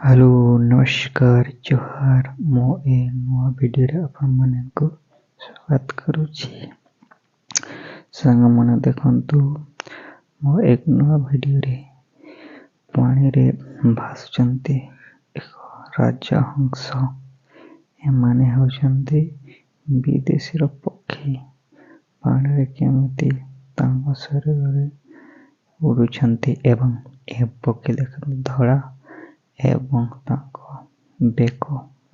Hello नमस्कार जोहार मो ए नुआ वीडियो आपण मानक स्वागत करुछि। सांग मन देखंतु मो एक नुआ वीडियो रे पानी रे भासुचंती एक राजहंस। एमाने होचंती विदेशी रो पक्षी पानी रे केमिति तांको शरीर रे उड़ुछंती एवं ए पक्षी देखंतु धड़ा एवं तांको बेक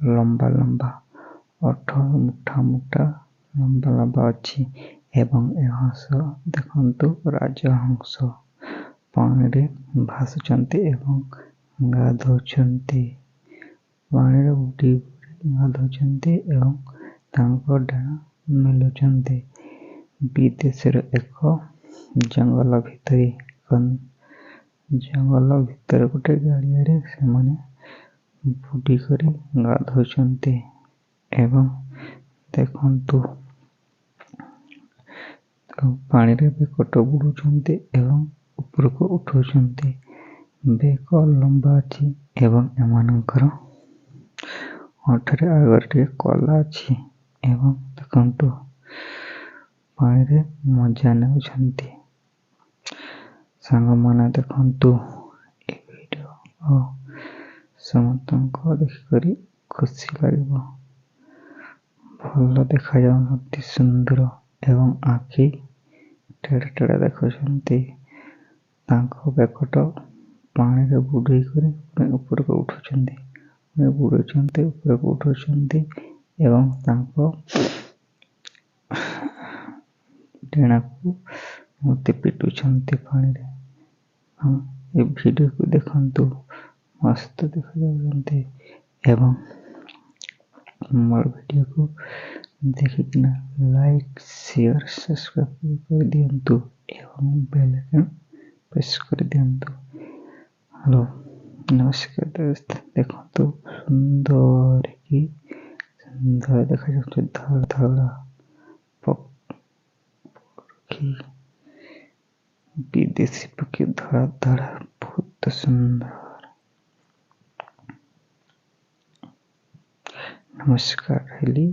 लंबा लंबा ओठ मुठा मुठा लंबा लंबा अच्छी एवं ए हंस देखंतु राजहंस पानी रे भासुचंती एवं गाधोचंती पानी रे उडी गाधोचंती एवं तांको डाना मिलुचंती। विदेशर एक जंगल भितर गोटे गाड़िया रे से माने बुडी करी गाधोचंती एवं देखंतु पानी रे बेकट बुड़ुचंती एवं ऊपर को उठौचंती। बेक लंबा अछि एवं एमानकर ओठरे आगरटे कला अछि एवं देखंतु पानी रे मजा नेउछंती। सांग माने देखंतु ए वीडियो समतंको देखि करी खुशी लागिबो। भल देखा जाउछंती सुंदर एवं आखि टेढ़े टेढ़े देखुछंती। तांको बेकट पानी रे बुडी करी ऊपर को उठुछंती बुडुछंती ऊपर को उठुछंती एवं तांको डेना को मोती पिटुछंती पानी रे। ए वीडियो को देखंतु मस्त देखा जाउछंती एवं मोर वीडियो को देखिकिना लाइक शेयर सब्सक्राइब कर दियंतु एवं बेल आइकन प्रेस कर दियंतु। हेलो नमस्कार दोस्त देखंतु सुंदर देखा जाउछ धड़ा धड़ा पक्षी विदेशी पक्षी धड़ा धड़ा बहुत सुंदर। नमस्कार।